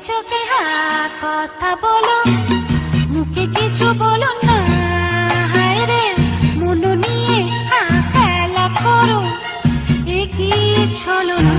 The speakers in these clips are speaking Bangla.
চোখে কথা বলো, মুখে কিছু বলো না। হায় রে মন নিয়ে খেলা করো, এ কি ছলো না।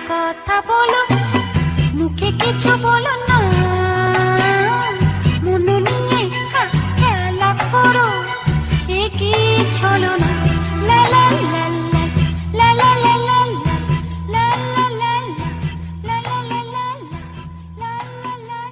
কথা বলো, মুখে কিছু বলো না। মন নিয়ে খেলা করো, এ কি ছলো না। লা লা লা লা লা লা লা লা লা লা লা লা লা লা লা লা লা।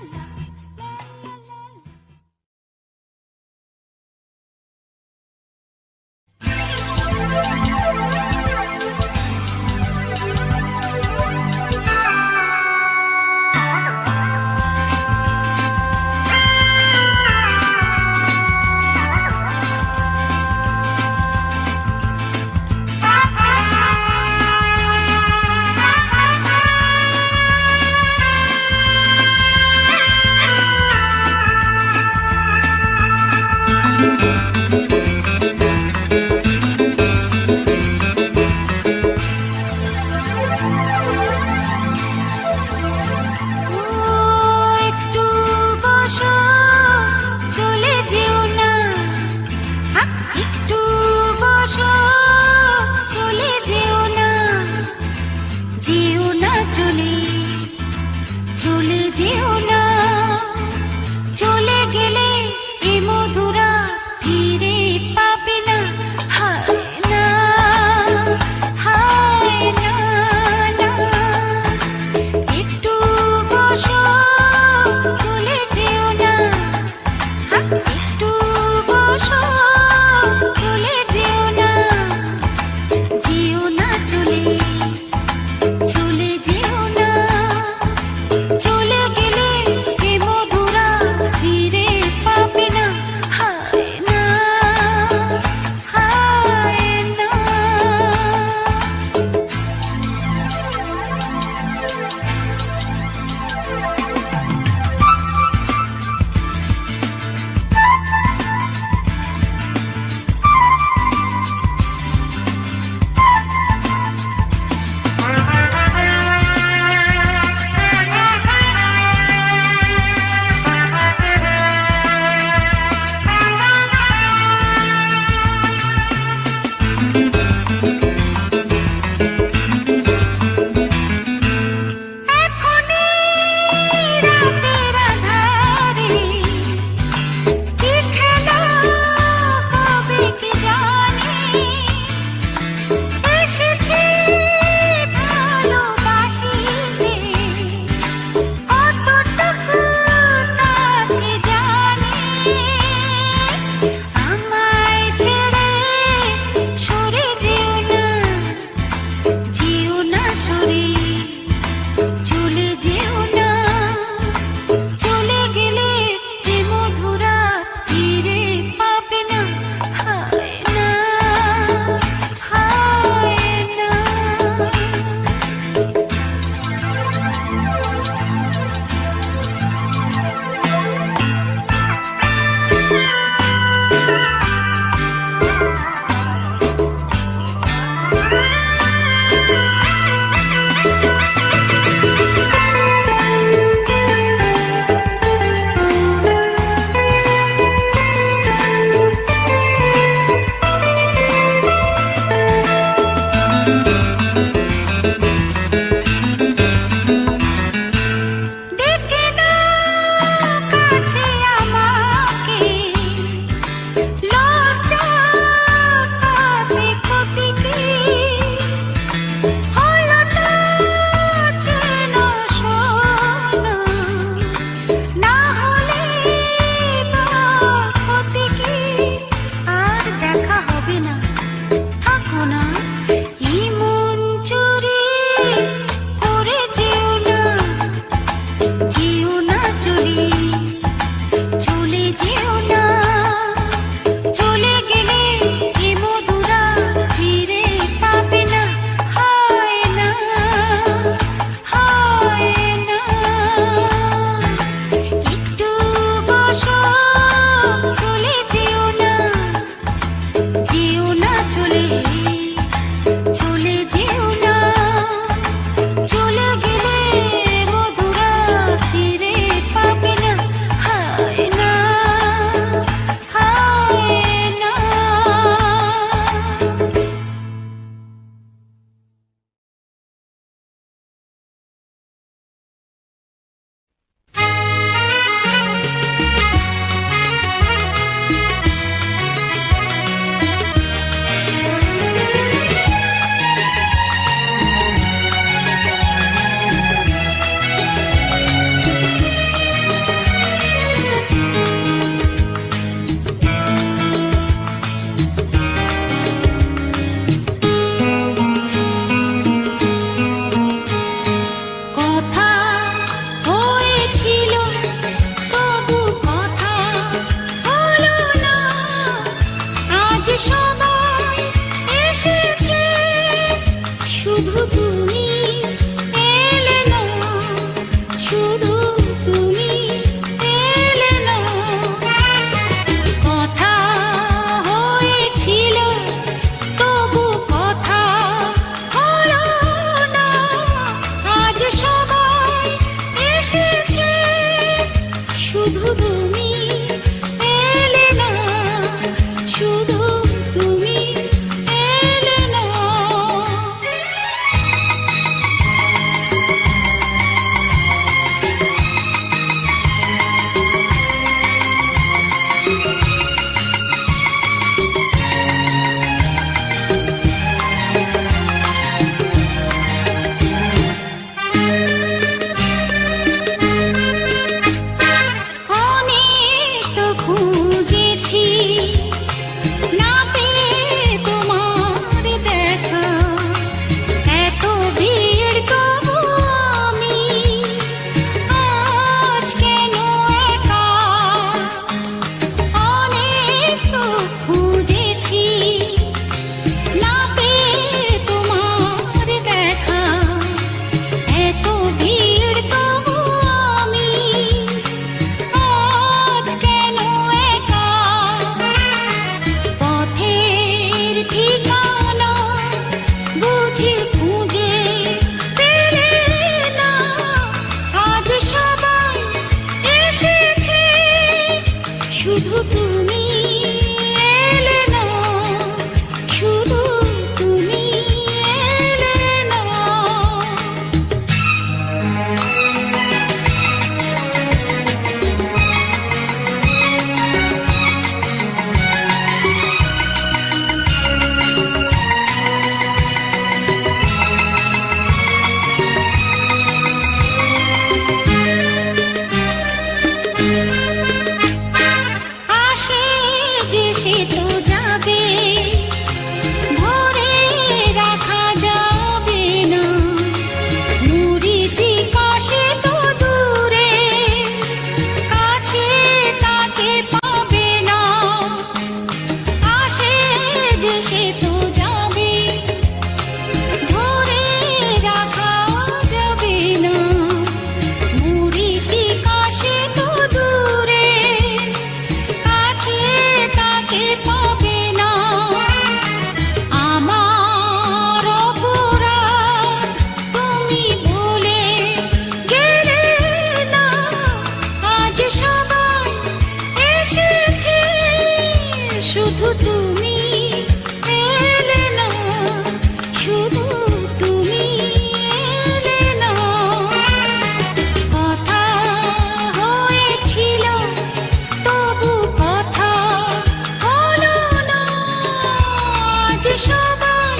সবাই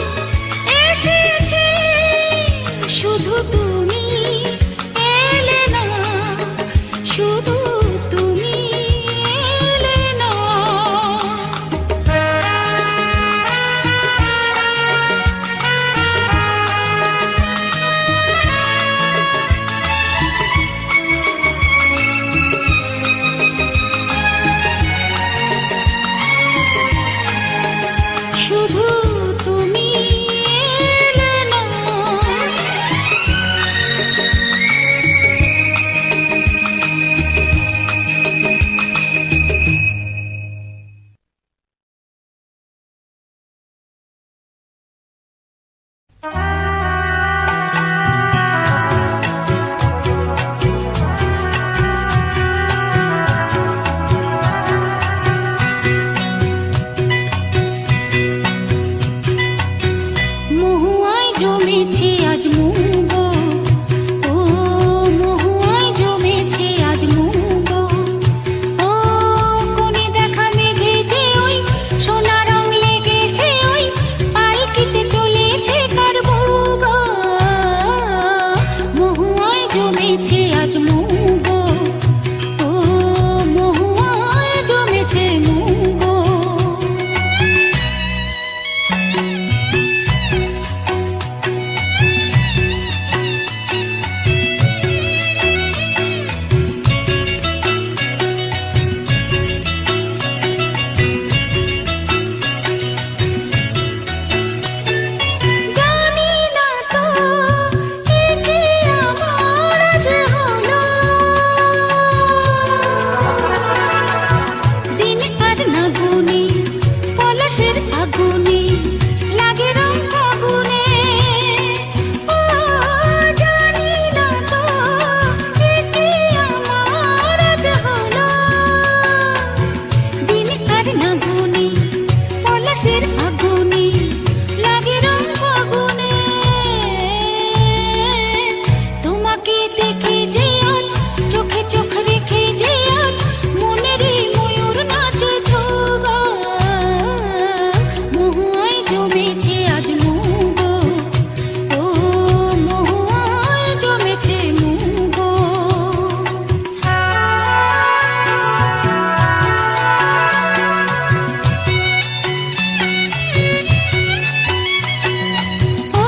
এসেছে, শুধু তুমি এলে না, শুধু তুমি এলে না। শুধু তুমি এলে না। মহুয়ায় জমেছে আজ মুগো, ও মহুয়ায় জমেছে আজ মুগো, ও কোণে দেখা মেঘে যে ওই সোনা রং লেগেছে, ওই পালকিতে চলেছে কার মুগো, মহুয়ায় জমেছে আজ মুগো, ও মহুয়ায় জমেছে মুগো। জানি না তো এ কি আমার আজ হলো, দিন আর না গুনে পলাশের আগুনে লাগে রং ফাগুনে, ও জানি না তো এ কি আমার আজ হলো, দিন আর না গুনে পলাশের আগুনে লাগে রং ফাগুনে। তোমাকে দেখে যে আজ চোখে চোখ রেখে যে আজ মনেরই ময়ূর নাচে ছোগা, মহুয়ায় জমেছে আজ মুগো, ও মহুয়ায় জমেছে মুগো। ও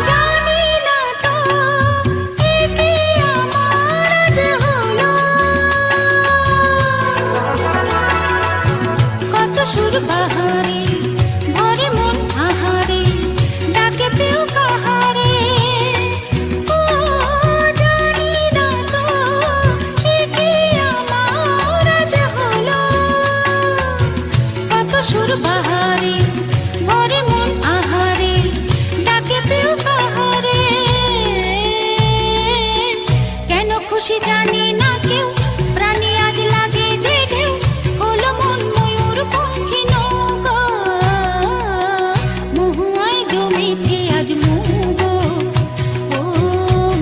জানি না তো এ কি আমার আজ হলো, কত সুর বাহারে ভরে মন আহারে ডাকে পেও কাহারে, ও জানি না তো এ কি আমার আজ হলো, কত সুর বাহারে ভরে মন আহারে ডাকে পেও কাহারে। কেন খুশি জানি না কেউ, প্রাণী আজ লাগে যে ঢেউ, হলো মন ময়ূর পঙ্খী নৌকা, মহুয়ায় জমেছে আজ মুগো, ও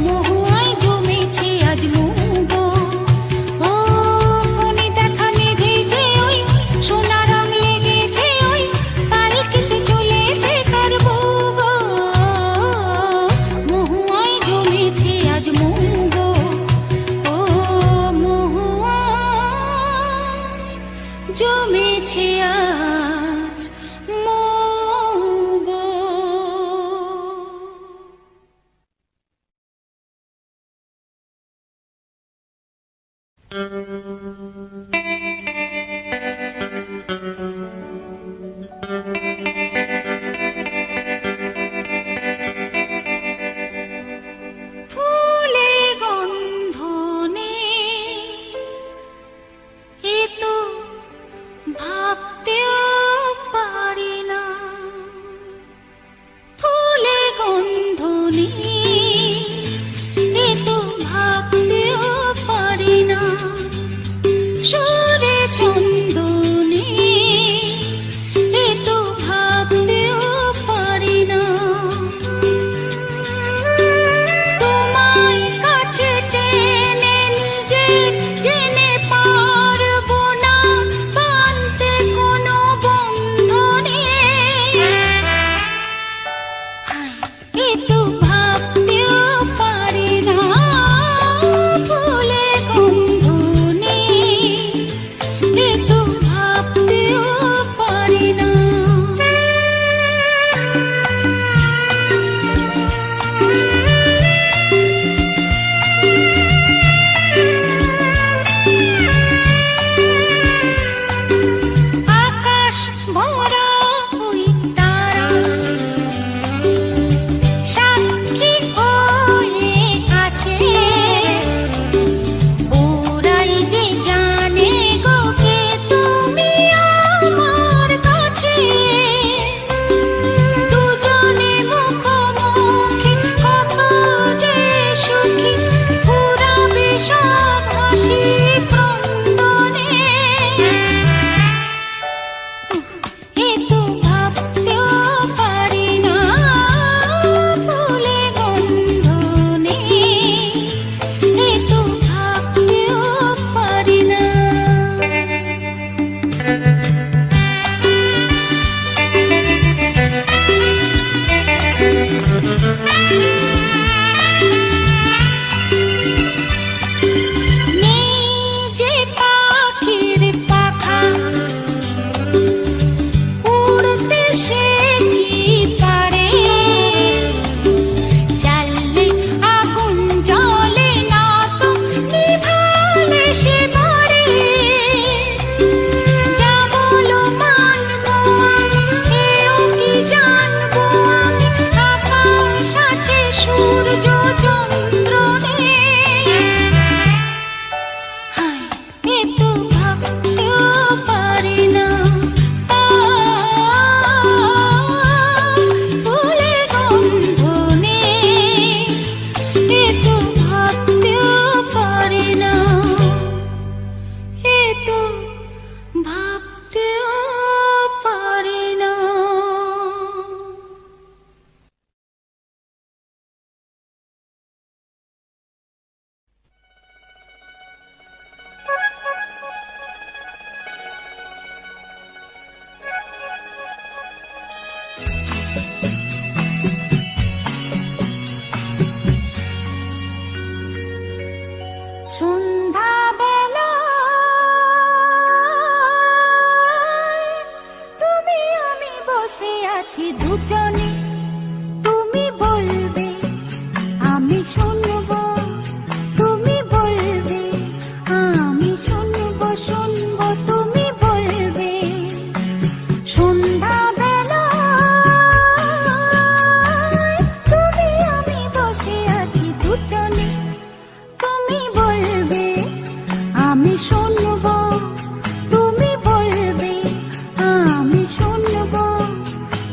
মহুয়ায় জমেছে আজ মুগো, ও কোণে দেখা মেঘে যে ওই সোনা রং লেগেছে, ওই পালকিতে চলেছে কার মুগো, মহুয়ায় জমেছে আজ মুগো, ও মহুয়ায় জমেছে আজ মুগো। ফুলে গন্ধ নেই এ তো ভাবতেও পারি না, ফুলে গন্ধ নেই এ তো ভাবতেও পারি না, সুরে ছন্দ নেই এ তো ভাবতেও পারি না, তোমায় কাছে টেনে নিজে জেনে পারবো না, পান দুজনে তুমি বলবে আমি শুনবো, তুমি বলবে আমি শুনবো, শুনবো তুমি বলবে। সন্ধ্যাবেলা তুমি আমি বসে আছি দুজনে, তুমি বলবে আমি শুনবো, তুমি বলবে আমি শুনবো,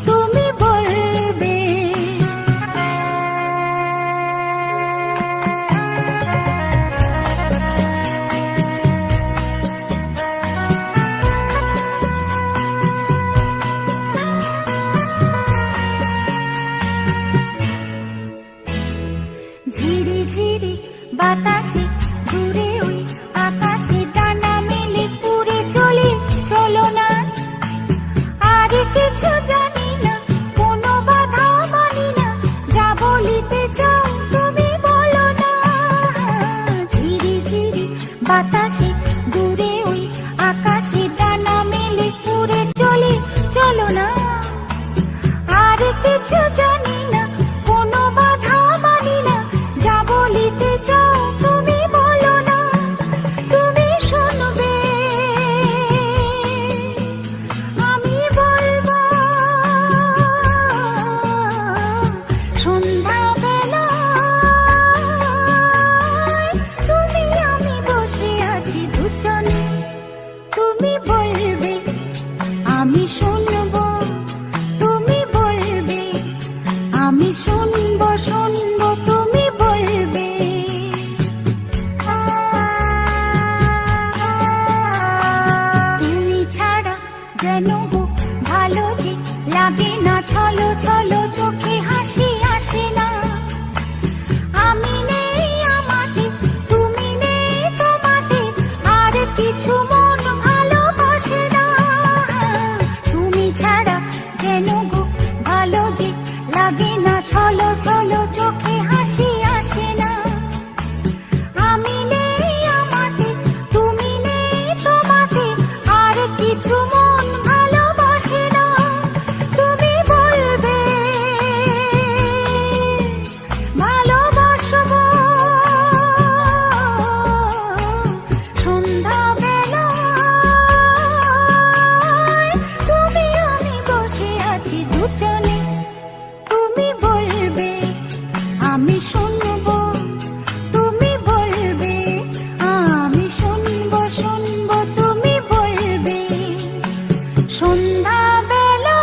তুমি বলবে। ঝিরি ঝিরি বাতাসে দূরে ওই আকাশে ডানা মেলে উড়ে চলি, চলো না আর কিছু জানি না, কোনো বাধা মানি না, যা বলিতে চাও তুমি বলো না। ঝিরি ঝিরি বাতাসে দূরে ওই আকাশে ডানা মেলে উড়ে চলি, চলো না আর কিছু জানি না, কোনো বাধা মানি না, যা বলিতে চাও তুমি বলো না। তুমি শুনবে আমি বলবো, সন্ধ্যাবেলা তুমি আমি বসে আছি দুজনে, তুমি বলবে আমি শুনবো, তুমি বলবে আমি শুনবো, শুনবো তুমি বলবে। তুমি ছাড়া যেন গো ভালো যে লাগে না, ছলো ছলো চোখে হাসি আসে না। আমি নেই আমাকে, তুমি নেই তোমাকে, আর কিছু মন ভালোবাসে না। তুমি ছাড়া যেন গো ভালো যে লাগে না, ছলো ছলো চোখে হাসি আসে না। আমি নেই আমাকে, তুমি নেই তোমাকে, আর কিছু মন ভালোবাসে না। তুমি বলবে ভালোবাসবো, সন্ধ্যাবেলা তুমি আমি বসে আছি দুজনে, তুমি বলবে আমি শুনবো, তুমি বলবে আমি শুনবো, শুনবো তুমি বলবে। সন্ধ্যাবেলা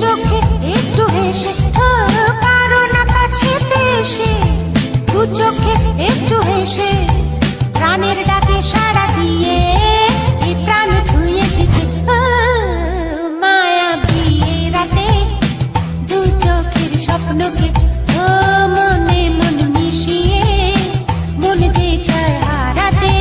চোখে একটু হেসে পারো না কাছেতে এসে, দু চোখে একটু হেসে প্রাণের ডাকে সাড়া দিয়ে এই প্রাণ ছুঁয়ে দিতে মায়া বিয়ে রাতে দু চোখের স্বপ্নকে মনে মন মিশিয়ে মন যে চায় হারাতে।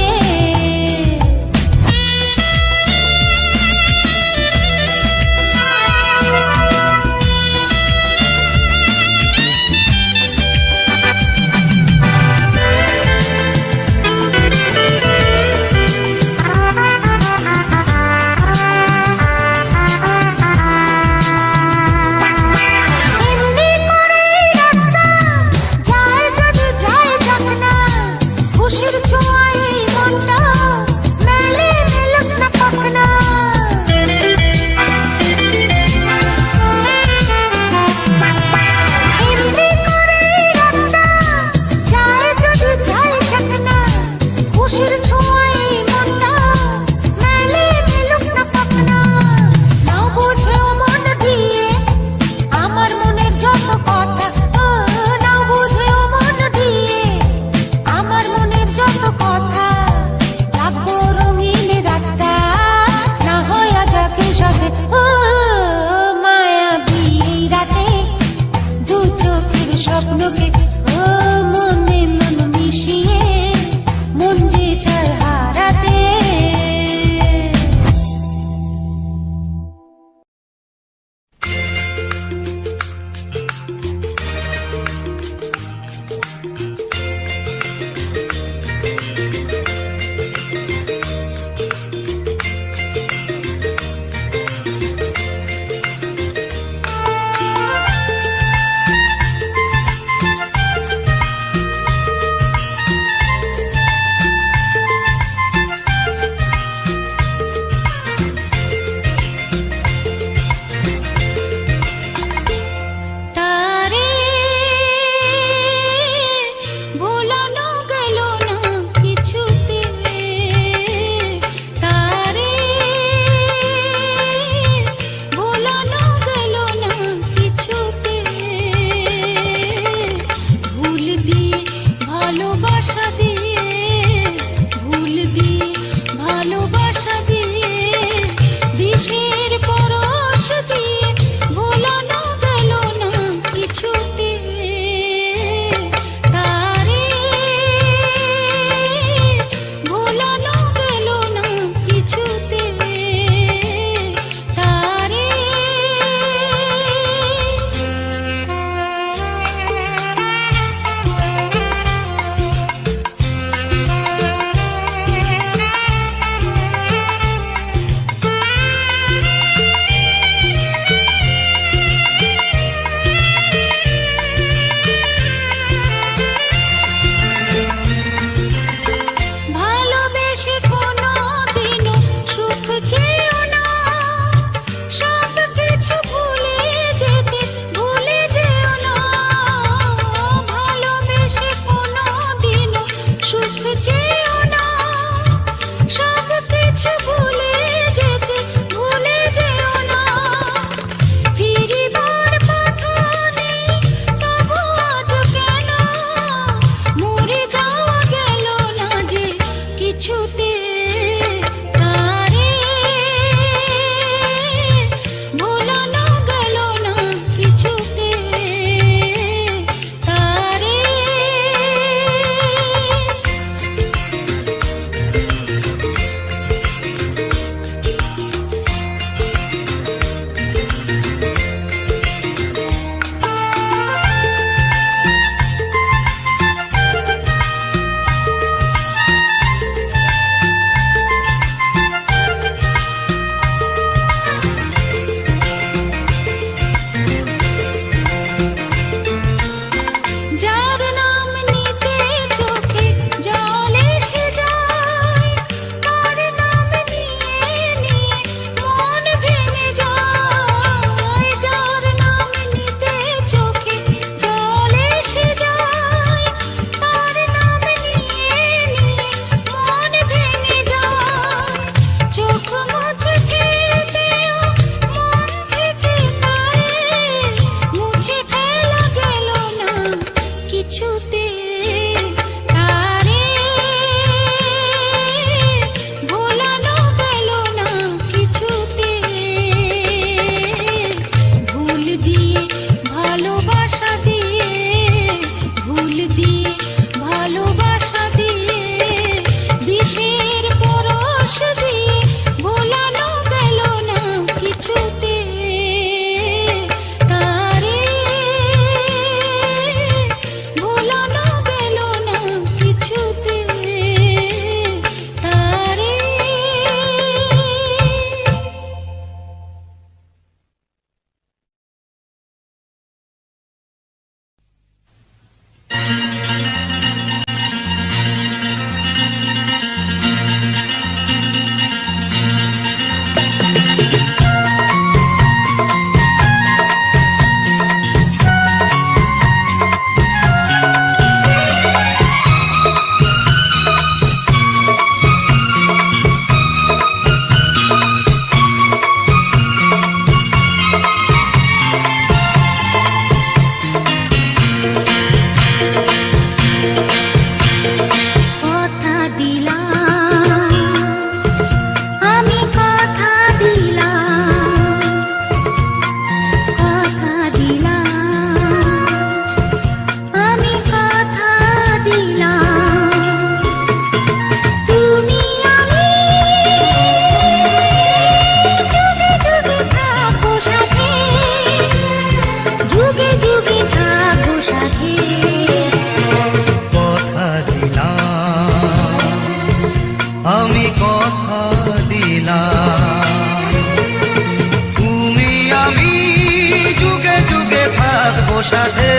সাথে,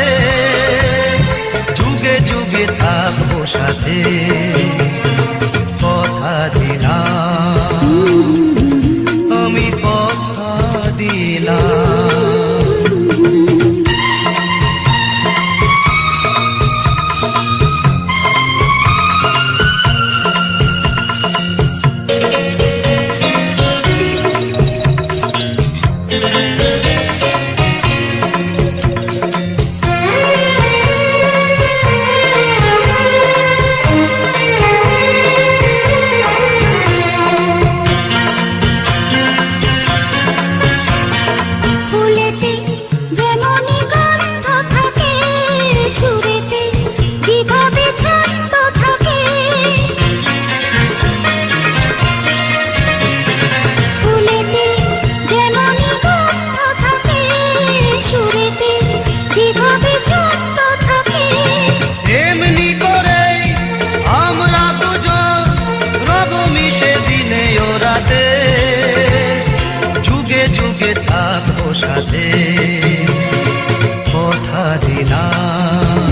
যুগে যুগে থাকবো সাথে, কথা দিলাম, আমি কথা দিলাম। সাথে কথা দিলাম,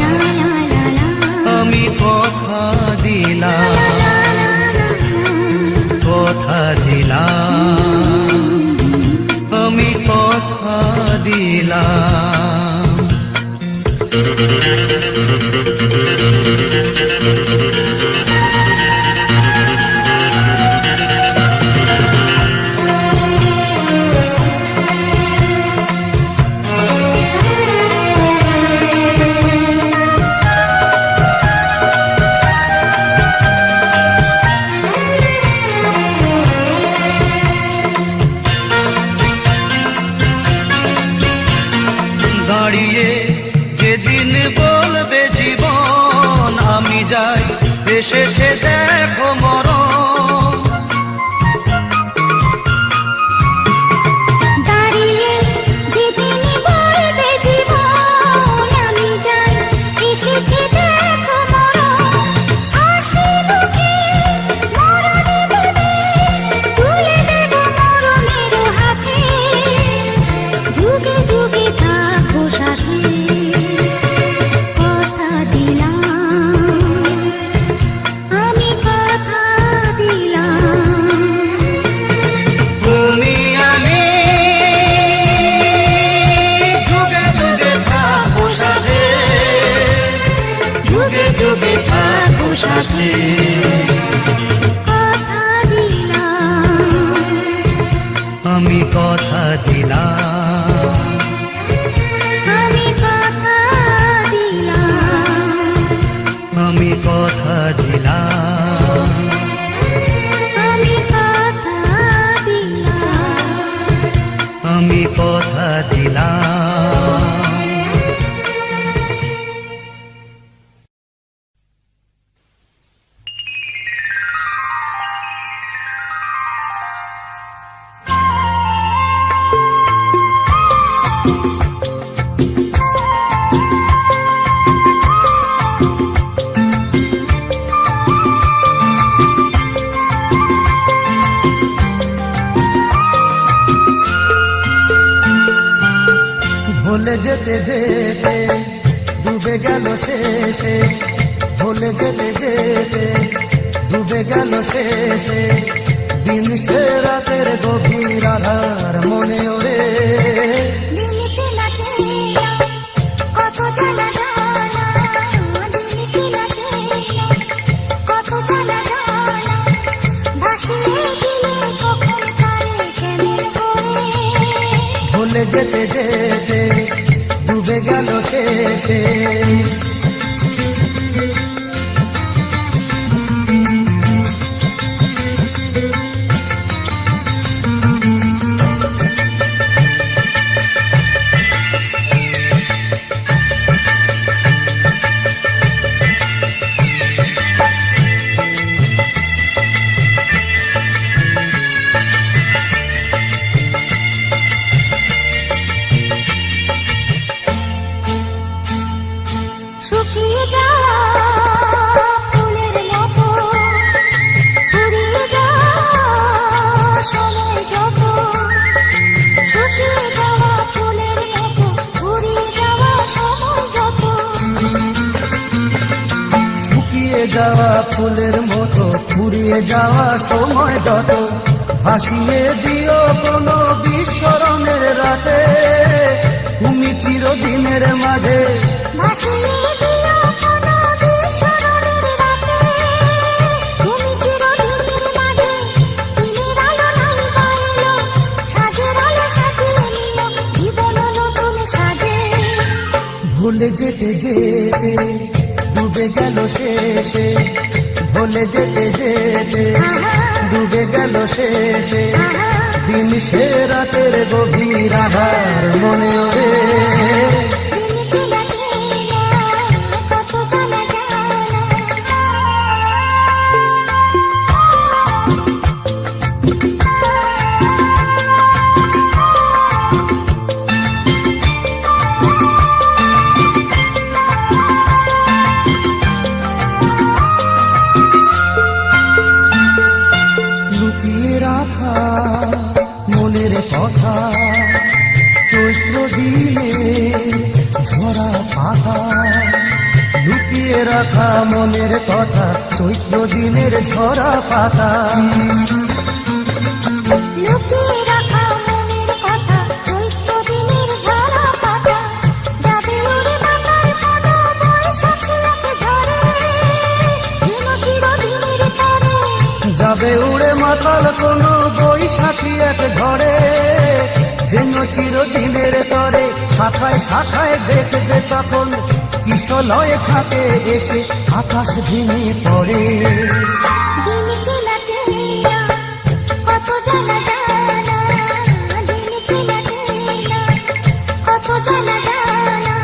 আমি কথা দিলাম, কথা দিলাম, আমি কথা দিলাম। দাঁড়িয়ে যেদিন বলবে জীবন আমি যাই, এসেছে দেখো মরণ। দাঁড়িয়ে যেদিন বলবে জীবন আমি যাই, এসেছে দেখো মরণ। হাসি মুখে মরণে দেবে, তুলে দেব মরণের হাতে, যুগে যুগে থাকবো সাথে, কথা দিলাম, আমি কথা দিলাম। তুমি আমি যুগে যুগে থাকবো সাথে, যুগে যুগে থাকবো সাথে, কথা দিলাম, আমি কথা দিলাম, আমি কথা দিলাম, আমি কথা দিলাম, আমি কথা দিলাম, আমি কথা দিলাম। ভুলে যেতে যেতে ডুবে গেল শেষে, ভুলে যেতে যেতে ডুবে গেল শেষে, দিন সে রাতের গভীর আধার মনে ওরে। দিন চেনা চেনা কত জ্বালা জ্বালা, দিন চেনা চেনা কত জ্বালা জ্বালা, ভাসিয়ে দিলে কখন কারে কেমন করে। ভুলে যেতে যেতে ডুবে গেল শেষে, যাওয়া ফুলের মতো ফুরিয়ে যাওয়া সময় যত ভাসিয়ে দিও কোনো বিস্মরণের রাতে তুমি চিরদিনের মাঝে ভাসিয়ে দিও কোনো বিস্মরণের রাতে, তুমি চিরদিনের মাঝে। দিনের আলো নাই বা এলো, সাজের আলো সাজিয়ে নিও জীবন নতুন সাজে। ভুলে যেতে যেতে ডুবে গেল শেষে, ভুলে যেতে যেতে ডুবে গেল শেষে দিন সে রাতের গভীর আধার মনে ওরে দিন চেনা চেনা কত জানা জানা। লুকিয়ে রাখা মনের কথা, চৈত্র দিনে ঝরা পাতা, লুকিয়ে রাখা মনের কথা, চৈত্র দিনের ঝরা পাতা। লুকিয়ে রাখা মনের কথা, চৈত্র দিনের ঝরা পাতা, যাবে উড়ে মাথার কোনো বৈশাখী এক ঝড়ে, যেন চিরদিনের তরে। যাবে উড়ে মাতাল কোনো বৈশাখী এক ঝড়ে, যেন চিরদিনের তরে। শাখায় শাখায় দেখবে তখন কিশলয় ছাতে এসে আকাশ ভেঙে পড়ে। দিন চেনা চেনা কত জানা জানা, দিন চেনা চেনা কত জানা জানা,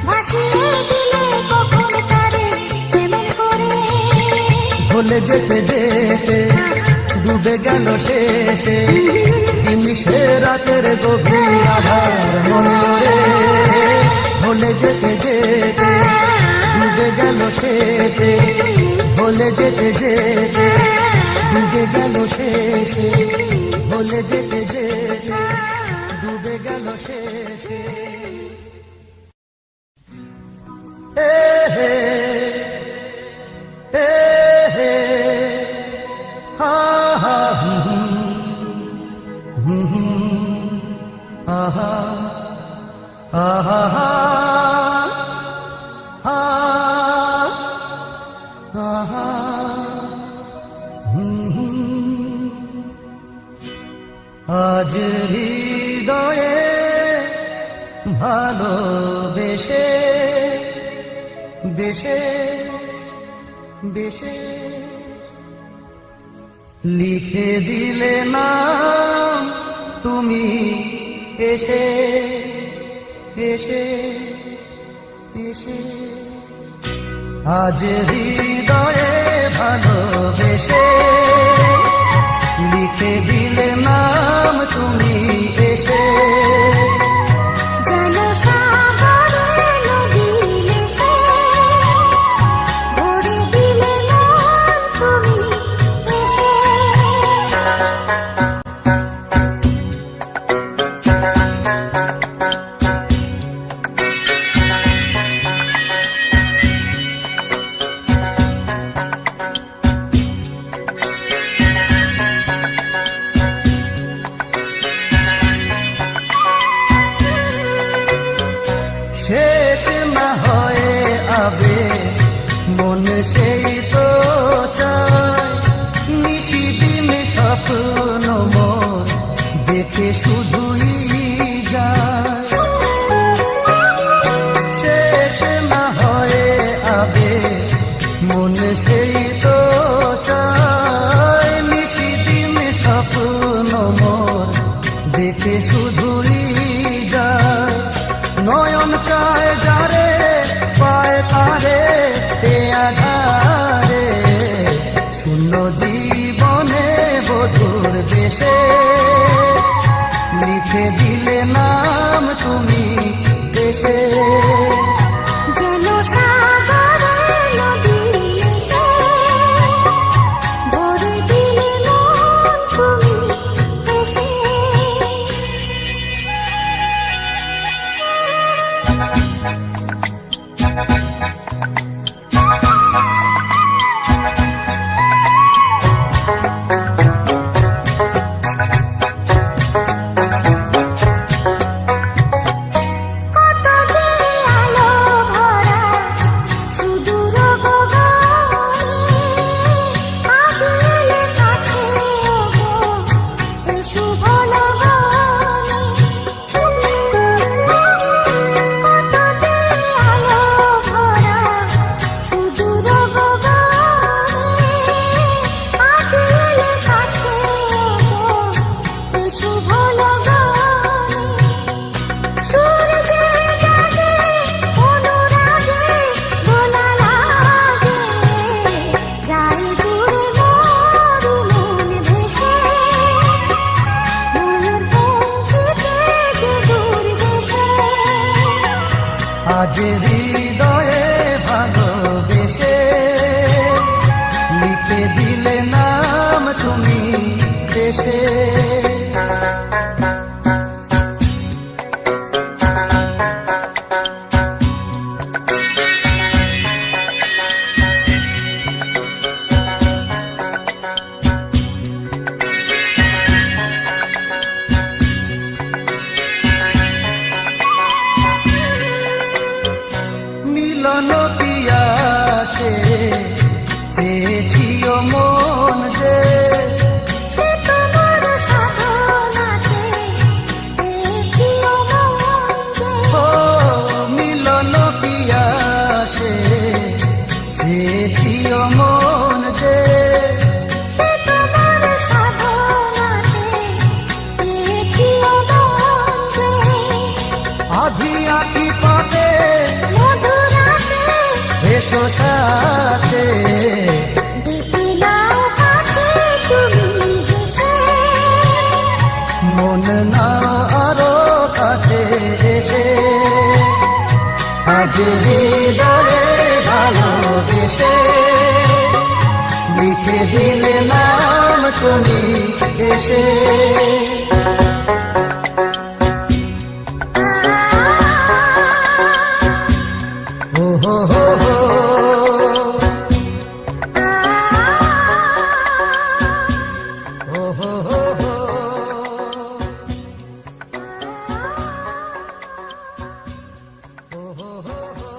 ভাসিয়ে দিলে কখন তারে কেমন করে। ভুলে যেতে যেতে ডুবে গেল শেষে দিন সে রাতের গভীর আধার মনে ওরে। ভুলে যেতে যেতে ডুবে গেল শেষে, ভুলে যেতে যেতে ডুবে গেল শেষে, ভুলে যেতে যেতে ডুবে গেল শেষে। এ হে এ হে হা হা আহা আহা আহা আজ হৃদয়ে ভালোবেসে বেশে বেশে লিখে দিলে নাম তুমি এসে এসে এসে। আজ হৃদয়ে ভালোবেসে লিখে দিলে নাম তুমি এসে। যেন সাগরে নদী মিশে, ভরে দিলে মন তুমি এসে। শেষ না হয়ে আবে মন সেই তো চায়, নিশিদিন স্বপ্ন মন দেখে শুধুই যায়। শেষ না হয়ে আবে মন সেই তো চায়, নিশিদিন স্বপ্ন মন দেখে শুধুই যায়। নয়ন চায় যারে পায় তারে এ আধারে, শূন্য জীবনে বধুর বেশে লিখে দিলে নাম তুমি দেশে। যেন সাগরে নদী মিশে, ভরে দিলে মন তুমি এসে। আজ হৃদয়ে ভালোবেসে লিখে দিলে নাম তুমি দেশে। মিলন পিয়াসে চেয়েছিও মন যে, সে তোমার সাধনাতে পেয়েছিও মন যে। ও মিলন পিয়াসে চেয়েছিও মন যে, সে তোমার সাধনাতে পেয়েছিও মন যে। আধি আঁকি পথে মধুরাতে এসো সাথে, দেখে নাও কাছে তুমি হেসে। মন নাও আরো কাছে এসে, আজ হৃদয়ে ভালোবেসে লিখে দিলে নাম তুমি এসে। ও হো হো হো, ও হো হো হো, ও হো হো হো।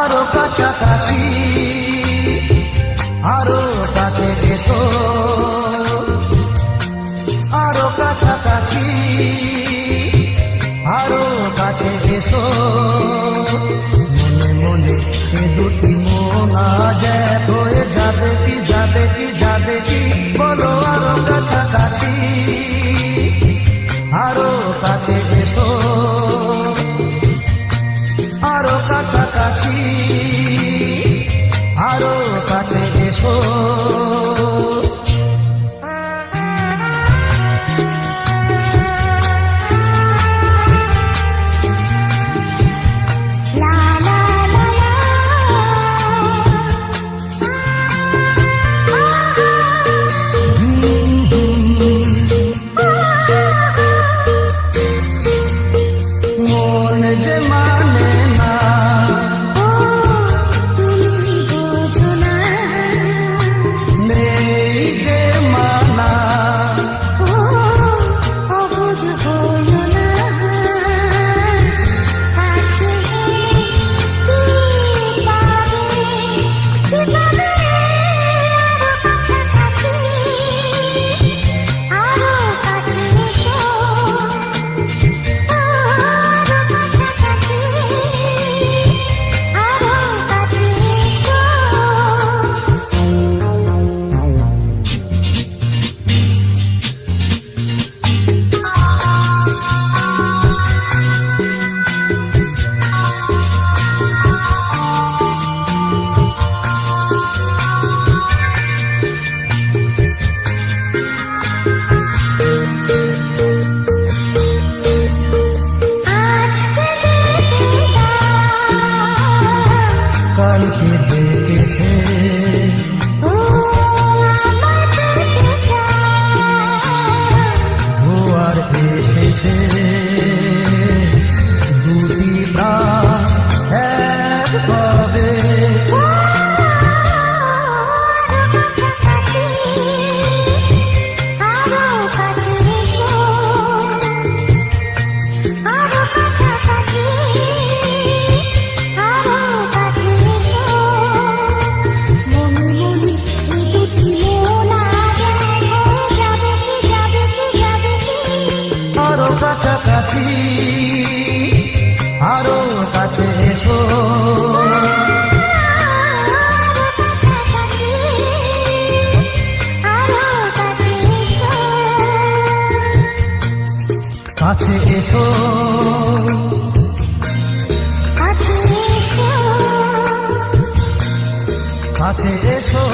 আরো কাছাকাছি, আরো কাছে এসো, আরো কাছাকাছি, আরো কাছে এসো। মনে মনে এ দুটি মন আজ এক হয়ে যাবে কি, যাবে কি, যাবে কি, বলো আরো কাছাকাছি, আরো কাছে এসো, আরো কাছাকাছি, আরো কাছে এসো। লা লা লা লা, মন যে মানে না, ও তুমি বোঝো না। নেই যে মানা, ও অবুঝ হইও না। কাছে কি পাবে, কি পাবে আরো কাছাকাছি, আরো কাছে এসো। আরো কাছাকাছি, আরো কাছে এসো। আজকে যেতে দাও, কালকে ডেকেছে, ও আমার পেতে চাও। জোয়ার এসেছে, দুটি প্রাণ এক হবে। আরো কাছাকাছি, আরো কাছে এসো। আরো কাছাকাছি, আরো কাছে এসো। মনে মনে এই দুটি মন আজ এক হয়ে যাবে কি, যাবে কি, যাবে কি। আরো কাছাকাছি, আরো কাছে এসো। আরো কাছাকাছি, আরো কাছে এসো। কাছে এসো, কাছে এসো। কাছে এসো